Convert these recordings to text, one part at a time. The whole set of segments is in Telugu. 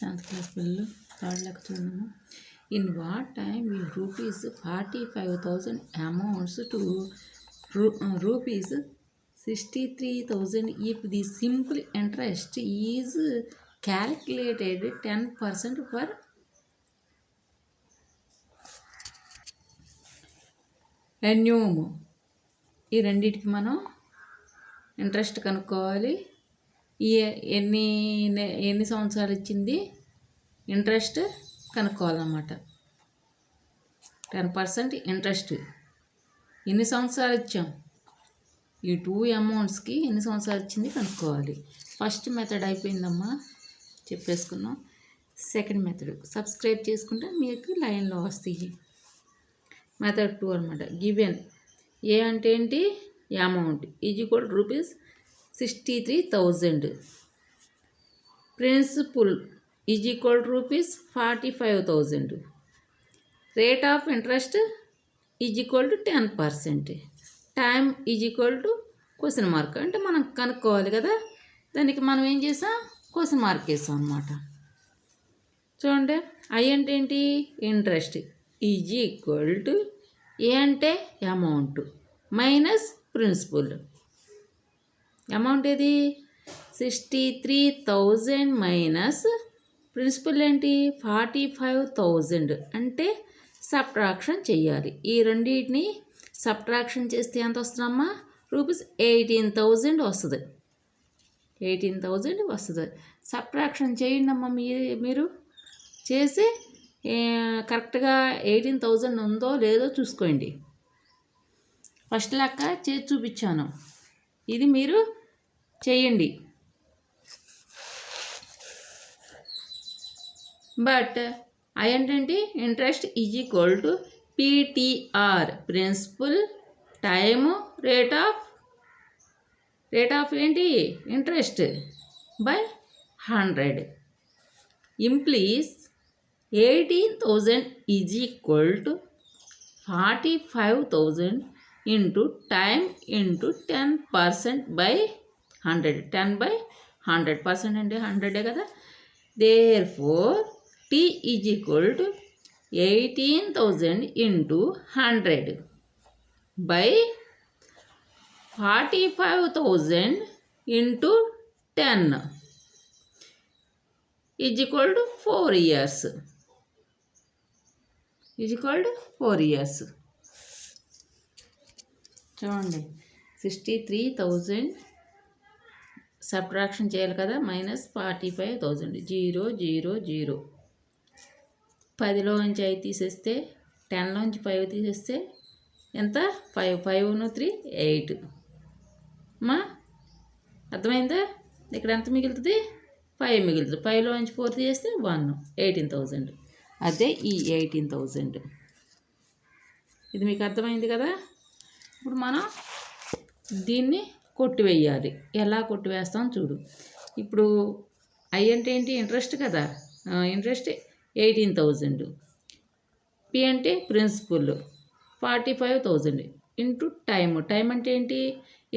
7th class పిల్లలు థర్డ్ లెక్క చూడము. In what time will rupees 45,000 amounts to rupees 63,000 if the simple interest is calculated 10% per annum? ఈ రెండింటికి మనం ఇంట్రెస్ట్ కనుక్కోవాలి. ఈ ఎన్ని సంవత్సరాలు ఇచ్చింది ఇంట్రెస్ట్ కనుక్కోవాలన్నమాట. 10% ఇంట్రెస్ట్ ఎన్ని సంవత్సరాలు ఇచ్చాం, ఈ 2 అమౌంట్స్కి ఎన్ని సంవత్సరాలు ఇచ్చింది కనుక్కోవాలి. ఫస్ట్ మెథడ్ అయిపోయిందమ్మా, చెప్పేసుకున్నాం. సెకండ్ మెథడ్ సబ్స్క్రైబ్ చేసుకుంటే మీకు లైన్లో వస్తాయి. మెథడ్ 2 అనమాట. గివెన్ ఏ అంటే ఏంటి, amount is equal rupees 63,000. Principal is equal rupees 45,000. Rate of interest is equal to 10%. Time is equal to question mark. అంటే మనం కనుక్కోవాలి కదా, దానికి మనం ఏం చేసాం, క్వశ్చన్ మార్క్ వేసాం అన్నమాట. చూడండి, ఐ అంటే ఏంటి, ఇంట్రెస్ట్ ఈజ్ ఈక్వల్ టు ఏ అంటే అమౌంట్ మైనస్ ప్రిన్సిపల్. అమౌంట్ ఏది 63,000 మైనస్ ప్రిన్సిపల్ ఏంటి 45,000. అంటే సబ్ట్రాక్షన్ చేయాలి. ఈ రెండింటిని సబ్ట్రాక్షన్ చేస్తే ఎంత వస్తుందమ్మా, రూపీస్ 18,000 వస్తుంది. 18,000 వస్తుంది. సబ్ట్రాక్షన్ చేయండి అమ్మా, మీరు చేసి కరెక్ట్గా 18,000 ఉందో లేదో చూసుకోండి. ఫస్ట్ లెక్క చేసి చూపించాను, ఇది మీరు చేయండి. బట్ ఐ అంటే interest is equal to PTR, principal time rate of ఏంటి interest by 100 implies 18,000 is equal to 45,000 into time into 10% by 100. 10/100% అంటే 100 కదా. Therefore T is equal to 18,000 into 100 by 45,000 into 10 is equal to 4 years. Is equal to 4 years. చూడండి, 63,000 సబ్ట్రాక్షన్ చేయాలి కదా, మైనస్ 45,000. 0 0 0. 10లోంచి 5 తీసేస్తే, 10లోంచి 5 తీసేస్తే ఎంత, 5 5 3 8. మా అర్థమైందా, ఇక్కడ ఎంత మిగులుతుంది, 5 మిగులుతుంది. 5లోంచి 4 తీసేస్తే 1, 18,000. అదే ఈ 18,000. ఇది మీకు అర్థమైంది కదా. ఇప్పుడు మనం దీన్ని కొట్టివేయాలి. ఎలా కొట్టివేస్తాం చూడు. ఇప్పుడు ఐ అంటే ఏంటి, ఇంట్రెస్ట్ కదా, ఇంట్రెస్ట్ 18,000. పి అంటే ప్రిన్సిపల్ 45,000 ఇంటూ టైం అంటే ఏంటి,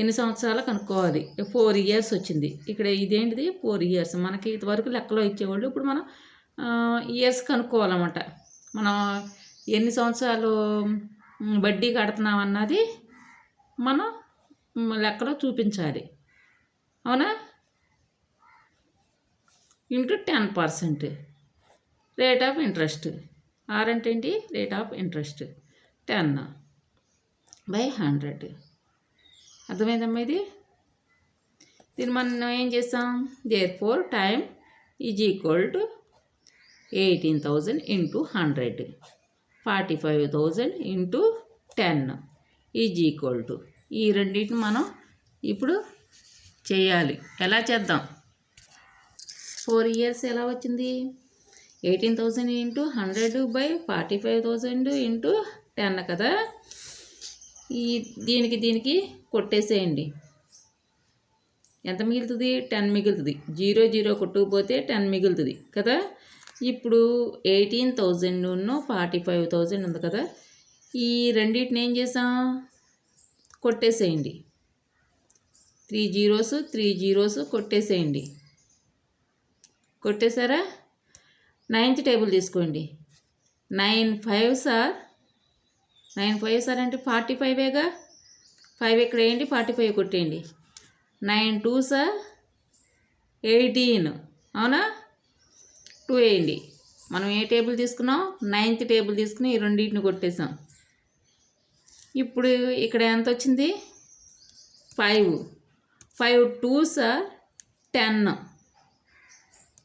ఎన్ని సంవత్సరాలు కనుక్కోవాలి. 4 years వచ్చింది. ఇక్కడ ఇదేంటిది 4 years. మనకి ఇంతవరకు లెక్కలో ఇచ్చేవాళ్ళు, ఇప్పుడు మనం ఇయర్స్ కనుక్కోవాలన్నమాట. మనం ఎన్ని సంవత్సరాలు వడ్డీ కడుతున్నాం అన్నది మనం లెక్కలో చూపించాలి, అవునా. Into 10% rate of interest. R అంటే ఏంటి, రేట్ ఆఫ్ ఇంట్రెస్ట్ 10/100. అర్థమైందమ్మా ఇది. దీన్ని మనం ఏం చేస్తాం, therefore time is equal to 18,000 into 100 45,000 into 10 is equal to, ఈ రెండింటిని మనం ఇప్పుడు చేయాలి. ఎలా చేద్దాం, 4 years ఎలా వచ్చింది, 18,000 ఇంటూ 100 బై 45,000 ఇంటూ 10 కదా. దీనికి కొట్టేసేయండి. ఎంత మిగులుతుంది, 10 మిగులుతుంది. 0 0 కొట్టుకుపోతే 10 మిగులుతుంది కదా. ఇప్పుడు 18,000 45,000 ఉంది కదా, ఈ రెండింటిని ఏం చేసాం, కొట్టేసేయండి. 3 zeros కొట్టేసేయండి. కొట్టేశారా? 9th టేబుల్ తీసుకోండి. 9 5s ఆర్ 9 5s ఆర్ అంటే 45ఏగా. 5 ఇక్కడ వేయండి, 45 కొట్టేయండి. 9 2s ఆర్ 18, అవునా? 2 వేయండి. మనం ఏ టేబుల్ తీసుకున్నాం? 9th టేబుల్ తీసుకుని ఈ రెండింటిని కొట్టేసాం. ఇప్పుడు ఇక్కడ ఎంత వచ్చింది? 5. 5 2s ఆర్ 10.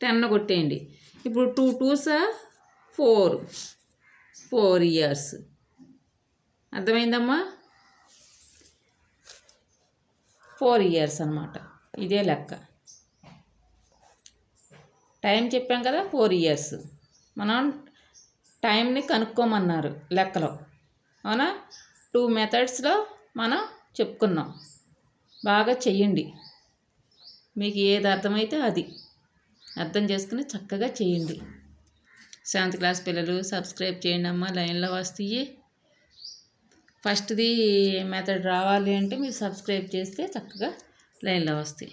10 కొట్టేయండి. ఇప్పుడు 2 2s ఆర్ 4 years. అర్థమైందమ్మా? 4 years అన్నమాట. ఇదే లెక్క. టైం చెప్పాం కదా, 4 years. మనం టైంని కనుక్కోమన్నారు లెక్కలో, అవునా? 2 మెథడ్స్లో మనం చెప్పుకున్నాం. బాగా చెయ్యండి. మీకు ఏది అర్థమైతే అది అర్థం చేసుకుని చక్కగా చేయండి. 7th క్లాస్ పిల్లలు సబ్స్క్రైబ్ చేయండి అమ్మ. లైన్లో వస్తాయి. ఫస్ట్ది మెథడ్ రావాలి అంటే మీరు సబ్స్క్రైబ్ చేస్తే చక్కగా లైన్లో వస్తాయి.